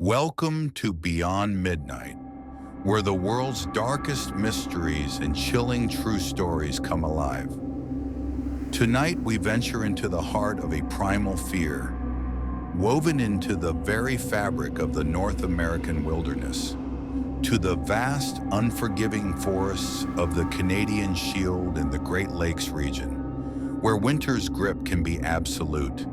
Welcome to Beyond Midnight, where the world's darkest mysteries and chilling true stories come alive. Tonight we venture into the heart of a primal fear, woven into the very fabric of the North American wilderness, to the vast, unforgiving forests of the Canadian Shield and the Great Lakes region, where winter's grip can be absolute,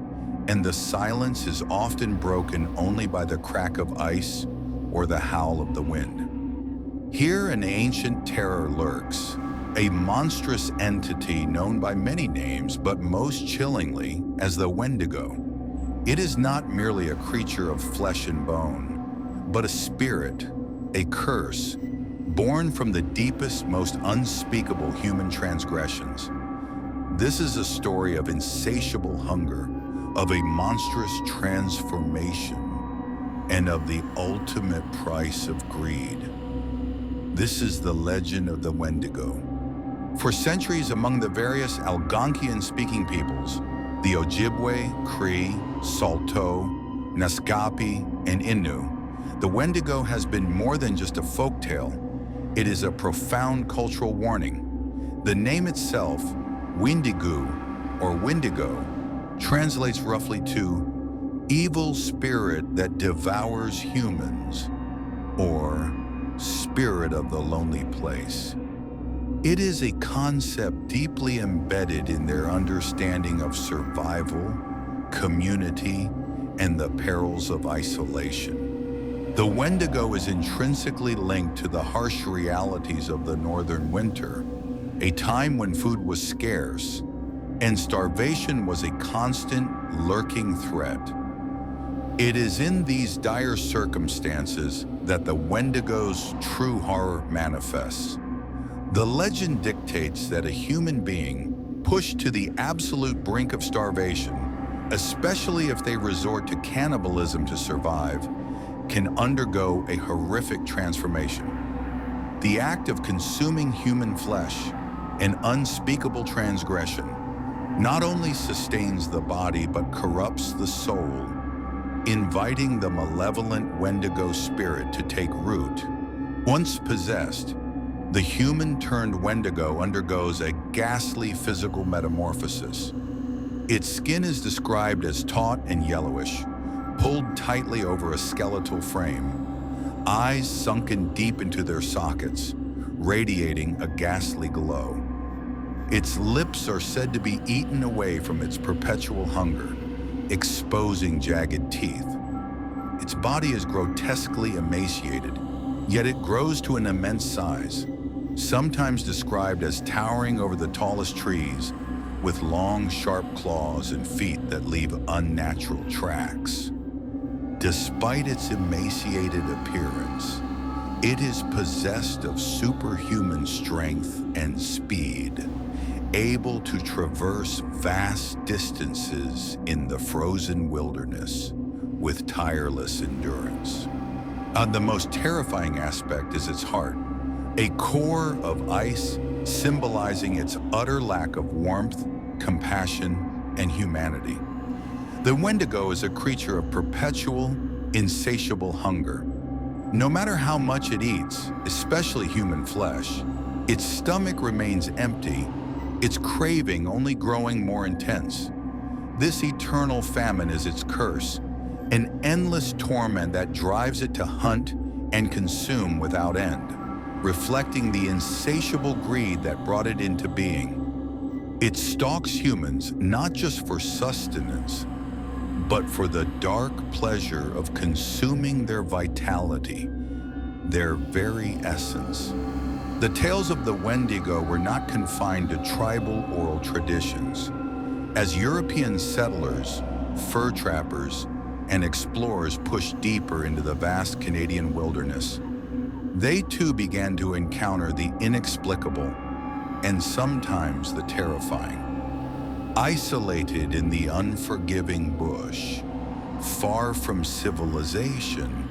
and the silence is often broken only by the crack of ice or the howl of the wind. Here an ancient terror lurks, a monstrous entity known by many names, but most chillingly as the Wendigo. It is not merely a creature of flesh and bone, but a spirit, a curse, born from the deepest, most unspeakable human transgressions. This is a story of insatiable hunger, of a monstrous transformation, and of the ultimate price of greed. This is the legend of the Wendigo. For centuries among the various Algonquian-speaking peoples, the Ojibwe, Cree, Saulteaux, Naskapi, and Innu, the Wendigo has been more than just a folktale. It is a profound cultural warning. The name itself, Wendigo or Wendigo, translates roughly to evil spirit that devours humans, or spirit of the lonely place. It is a concept deeply embedded in their understanding of survival, community, and the perils of isolation. The Wendigo is intrinsically linked to the harsh realities of the northern winter, a time when food was scarce and starvation was a constant, lurking threat. It is in these dire circumstances that the Wendigo's true horror manifests. The legend dictates that a human being, pushed to the absolute brink of starvation, especially if they resort to cannibalism to survive, can undergo a horrific transformation. The act of consuming human flesh, an unspeakable transgression, not only sustains the body but corrupts the soul, inviting the malevolent Wendigo spirit to take root. Once possessed, the human-turned Wendigo undergoes a ghastly physical metamorphosis. Its skin is described as taut and yellowish, pulled tightly over a skeletal frame, eyes sunken deep into their sockets, radiating a ghastly glow. Its lips are said to be eaten away from its perpetual hunger, exposing jagged teeth. Its body is grotesquely emaciated, yet it grows to an immense size, sometimes described as towering over the tallest trees, with long, sharp claws and feet that leave unnatural tracks. Despite its emaciated appearance, it is possessed of superhuman strength and speed, able to traverse vast distances in the frozen wilderness with tireless endurance. The most terrifying aspect is its heart, a core of ice symbolizing its utter lack of warmth, compassion, and humanity. The Wendigo is a creature of perpetual, insatiable hunger. No matter how much it eats, especially human flesh, its stomach remains empty, its craving only growing more intense. This eternal famine is its curse, an endless torment that drives it to hunt and consume without end, reflecting the insatiable greed that brought it into being. It stalks humans not just for sustenance, but for the dark pleasure of consuming their vitality, their very essence. The tales of the Wendigo were not confined to tribal oral traditions. As European settlers, fur trappers, and explorers pushed deeper into the vast Canadian wilderness, they too began to encounter the inexplicable and sometimes the terrifying. Isolated in the unforgiving bush, far from civilization,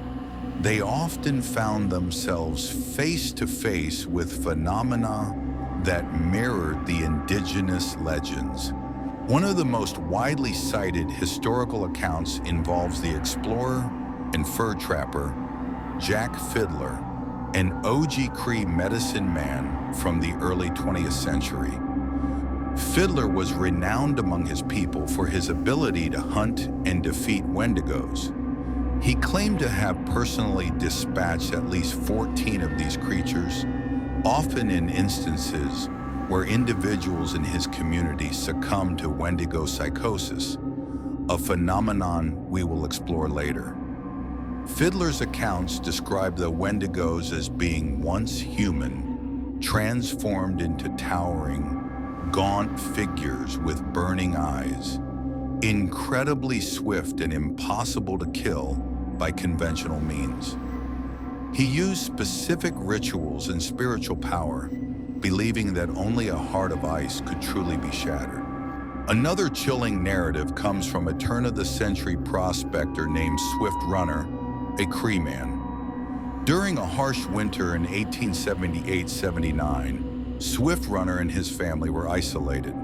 they often found themselves face to face with phenomena that mirrored the indigenous legends. One of the most widely cited historical accounts involves the explorer and fur trapper Jack Fiddler, an OG Cree medicine man from the early 20th century. Fiddler was renowned among his people for his ability to hunt and defeat Wendigos. He claimed to have personally dispatched at least 14 of these creatures, often in instances where individuals in his community succumbed to Wendigo Psychosis, a phenomenon we will explore later. Fiddler's accounts describe the Wendigos as being once human, transformed into towering, gaunt figures with burning eyes, incredibly swift and impossible to kill by conventional means. He used specific rituals and spiritual power, believing that only a heart of ice could truly be shattered. Another chilling narrative comes from a turn-of-the-century prospector named Swift Runner, a Cree man. During a harsh winter in 1878-79, Swift Runner and his family were isolated.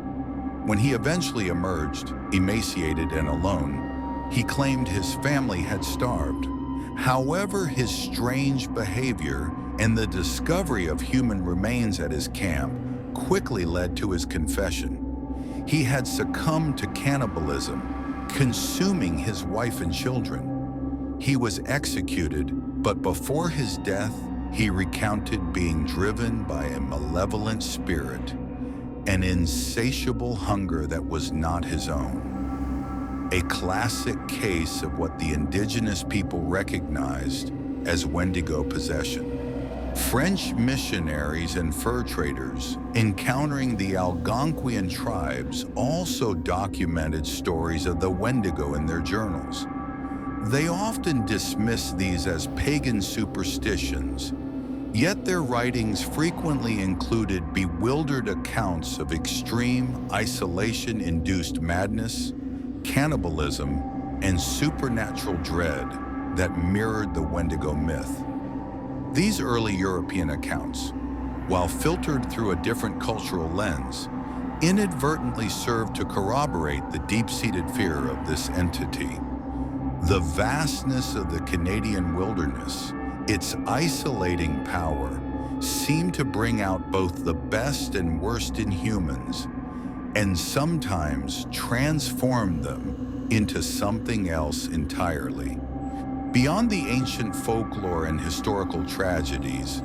When he eventually emerged, emaciated and alone, he claimed his family had starved. However, his strange behavior and the discovery of human remains at his camp quickly led to his confession. He had succumbed to cannibalism, consuming his wife and children. He was executed, but before his death, he recounted being driven by a malevolent spirit, an insatiable hunger that was not his own. A classic case of what the indigenous people recognized as Wendigo possession. French missionaries and fur traders encountering the Algonquian tribes also documented stories of the Wendigo in their journals. They often dismissed these as pagan superstitions, yet their writings frequently included bewildered accounts of extreme isolation-induced madness, cannibalism, and supernatural dread that mirrored the Wendigo myth. These early European accounts, while filtered through a different cultural lens, inadvertently served to corroborate the deep-seated fear of this entity. The vastness of the Canadian wilderness, its isolating power, seemed to bring out both the best and worst in humans, and sometimes transform them into something else entirely. Beyond the ancient folklore and historical tragedies,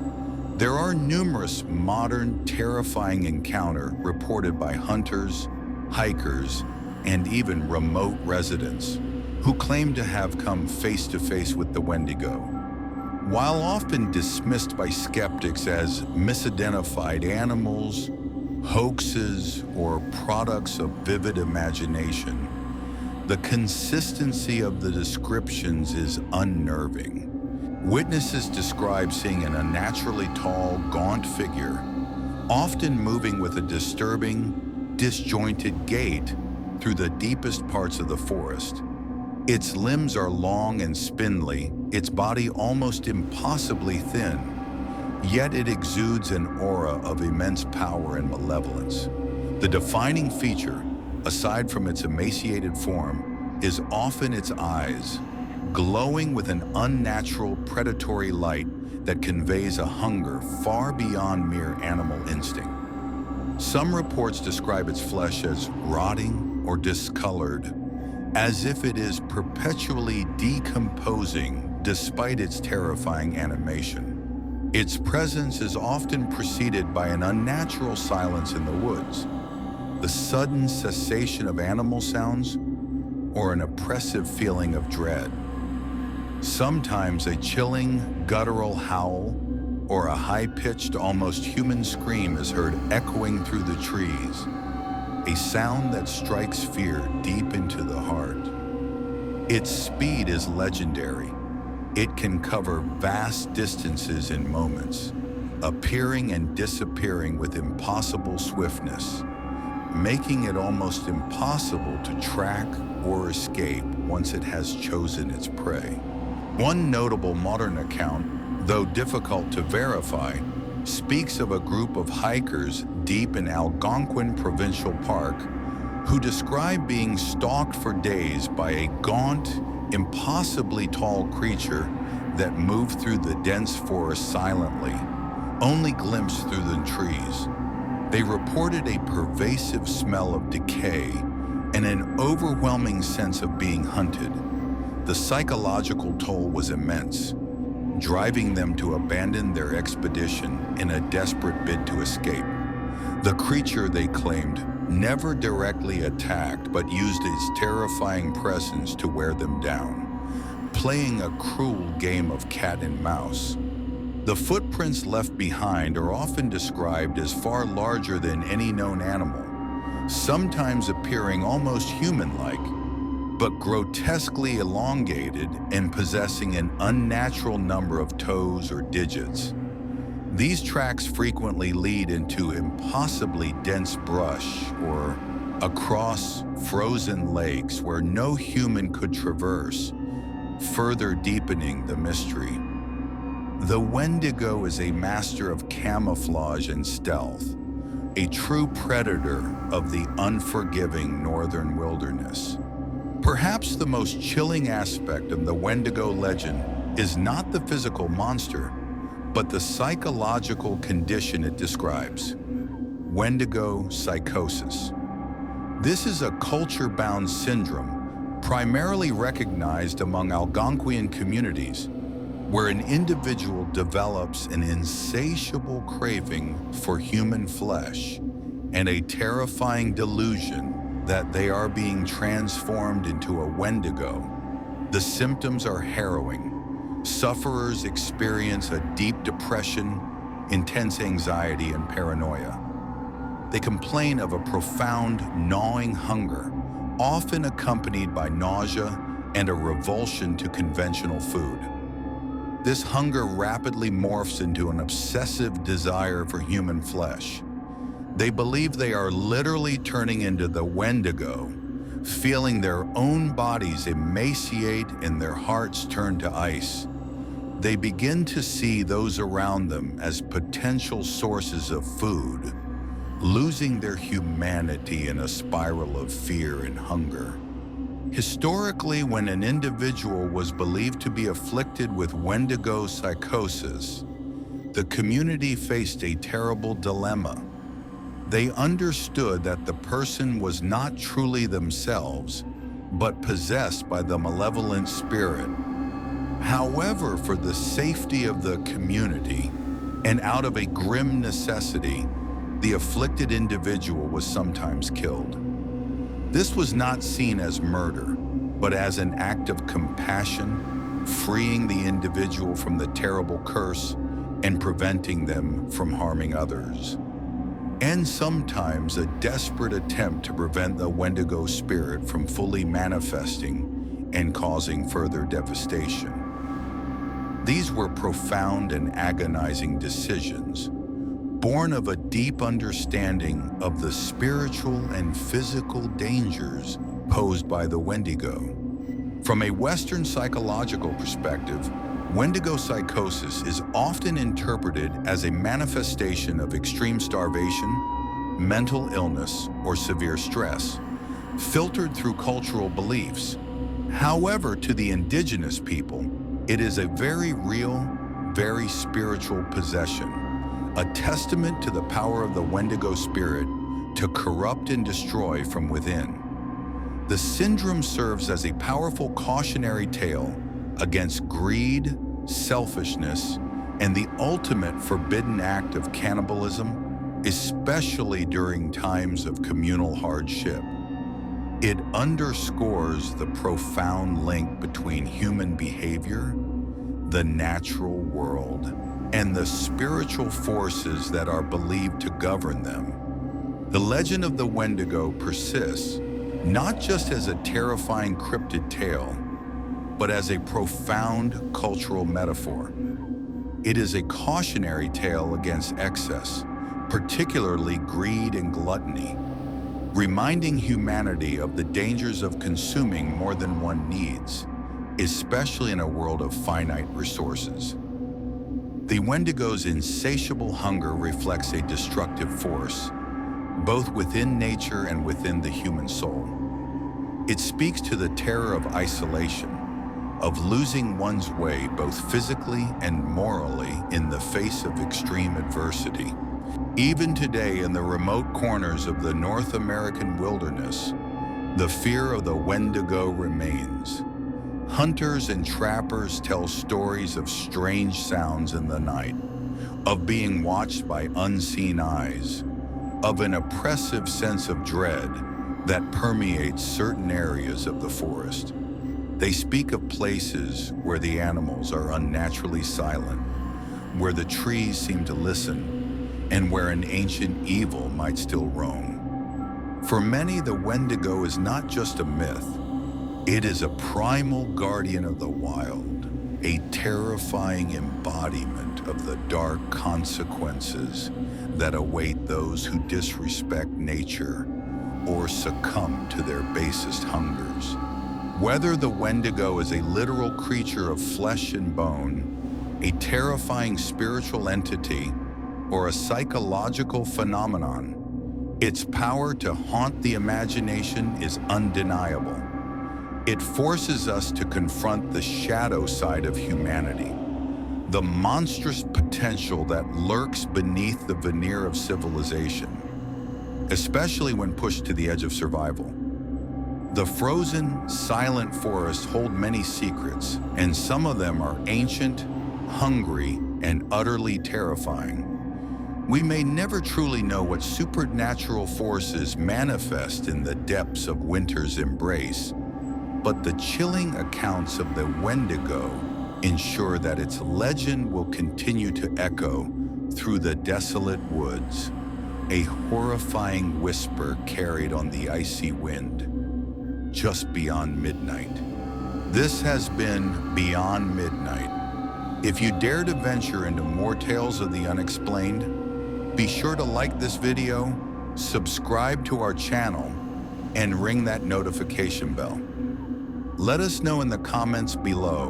there are numerous modern, terrifying encounters reported by hunters, hikers, and even remote residents who claim to have come face to face with the Wendigo. While often dismissed by skeptics as misidentified animals, hoaxes, or products of vivid imagination, the consistency of the descriptions is unnerving. Witnesses describe seeing an unnaturally tall, gaunt figure, often moving with a disturbing, disjointed gait through the deepest parts of the forest. Its limbs are long and spindly, its body almost impossibly thin, yet it exudes an aura of immense power and malevolence. The defining feature, aside from its emaciated form, is often its eyes, glowing with an unnatural predatory light that conveys a hunger far beyond mere animal instinct. Some reports describe its flesh as rotting or discolored, as if it is perpetually decomposing despite its terrifying animation. Its presence is often preceded by an unnatural silence in the woods, the sudden cessation of animal sounds, or an oppressive feeling of dread. Sometimes a chilling, guttural howl or a high-pitched, almost human scream is heard echoing through the trees, a sound that strikes fear deep into the heart. Its speed is legendary. It can cover vast distances in moments, appearing and disappearing with impossible swiftness, making it almost impossible to track or escape once it has chosen its prey. One notable modern account, though difficult to verify, speaks of a group of hikers deep in Algonquin Provincial Park who describe being stalked for days by a gaunt, impossibly tall creature that moved through the dense forest silently, only glimpsed through the trees. They reported a pervasive smell of decay and an overwhelming sense of being hunted. The psychological toll was immense, driving them to abandon their expedition in a desperate bid to escape. The creature, they claimed, never directly attacked but used its terrifying presence to wear them down, playing a cruel game of cat and mouse. The footprints left behind are often described as far larger than any known animal, sometimes appearing almost human-like, but grotesquely elongated and possessing an unnatural number of toes or digits. These tracks frequently lead into impossibly dense brush or across frozen lakes where no human could traverse, further deepening the mystery. The Wendigo is a master of camouflage and stealth, a true predator of the unforgiving northern wilderness. Perhaps the most chilling aspect of the Wendigo legend is not the physical monster, but the psychological condition it describes: Wendigo Psychosis. This is a culture-bound syndrome primarily recognized among Algonquian communities, where an individual develops an insatiable craving for human flesh and a terrifying delusion that they are being transformed into a Wendigo. The symptoms are harrowing. Sufferers experience a deep depression, intense anxiety, and paranoia. They complain of a profound, gnawing hunger, often accompanied by nausea and a revulsion to conventional food. This hunger rapidly morphs into an obsessive desire for human flesh. They believe they are literally turning into the Wendigo, feeling their own bodies emaciate and their hearts turn to ice. They begin to see those around them as potential sources of food, losing their humanity in a spiral of fear and hunger. Historically, when an individual was believed to be afflicted with Wendigo psychosis, the community faced a terrible dilemma. They understood that the person was not truly themselves, but possessed by the malevolent spirit. However, for the safety of the community, and out of a grim necessity, the afflicted individual was sometimes killed. This was not seen as murder, but as an act of compassion, freeing the individual from the terrible curse and preventing them from harming others. And sometimes a desperate attempt to prevent the Wendigo spirit from fully manifesting and causing further devastation. These were profound and agonizing decisions, born of a deep understanding of the spiritual and physical dangers posed by the Wendigo. From a Western psychological perspective, Wendigo psychosis is often interpreted as a manifestation of extreme starvation, mental illness, or severe stress, filtered through cultural beliefs. However, to the indigenous people, it is a very real, very spiritual possession, a testament to the power of the Wendigo spirit to corrupt and destroy from within. The syndrome serves as a powerful cautionary tale against greed, selfishness, and the ultimate forbidden act of cannibalism, especially during times of communal hardship. It underscores the profound link between human behavior, the natural world, and the spiritual forces that are believed to govern them. The legend of the Wendigo persists, not just as a terrifying cryptid tale, but as a profound cultural metaphor. It is a cautionary tale against excess, particularly greed and gluttony, reminding humanity of the dangers of consuming more than one needs, especially in a world of finite resources. The Wendigo's insatiable hunger reflects a destructive force, both within nature and within the human soul. It speaks to the terror of isolation, of losing one's way both physically and morally in the face of extreme adversity. Even today, in the remote corners of the North American wilderness, the fear of the Wendigo remains. Hunters and trappers tell stories of strange sounds in the night, of being watched by unseen eyes, of an oppressive sense of dread that permeates certain areas of the forest. They speak of places where the animals are unnaturally silent, where the trees seem to listen, and where an ancient evil might still roam. For many, the Wendigo is not just a myth. It is a primal guardian of the wild, a terrifying embodiment of the dark consequences that await those who disrespect nature or succumb to their basest hungers. Whether the Wendigo is a literal creature of flesh and bone, a terrifying spiritual entity, or a psychological phenomenon, its power to haunt the imagination is undeniable. It forces us to confront the shadow side of humanity, the monstrous potential that lurks beneath the veneer of civilization, especially when pushed to the edge of survival. The frozen, silent forests hold many secrets, and some of them are ancient, hungry, and utterly terrifying. We may never truly know what supernatural forces manifest in the depths of winter's embrace, but the chilling accounts of the Wendigo ensure that its legend will continue to echo through the desolate woods, a horrifying whisper carried on the icy wind, just beyond midnight. This has been Beyond Midnight. If you dare to venture into more tales of the unexplained, be sure to like this video, subscribe to our channel, and ring that notification bell. Let us know in the comments below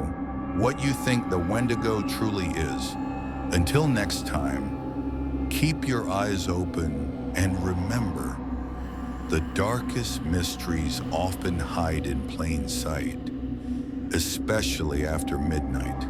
what you think the Wendigo truly is. Until next time, keep your eyes open and remember, the darkest mysteries often hide in plain sight, especially after midnight.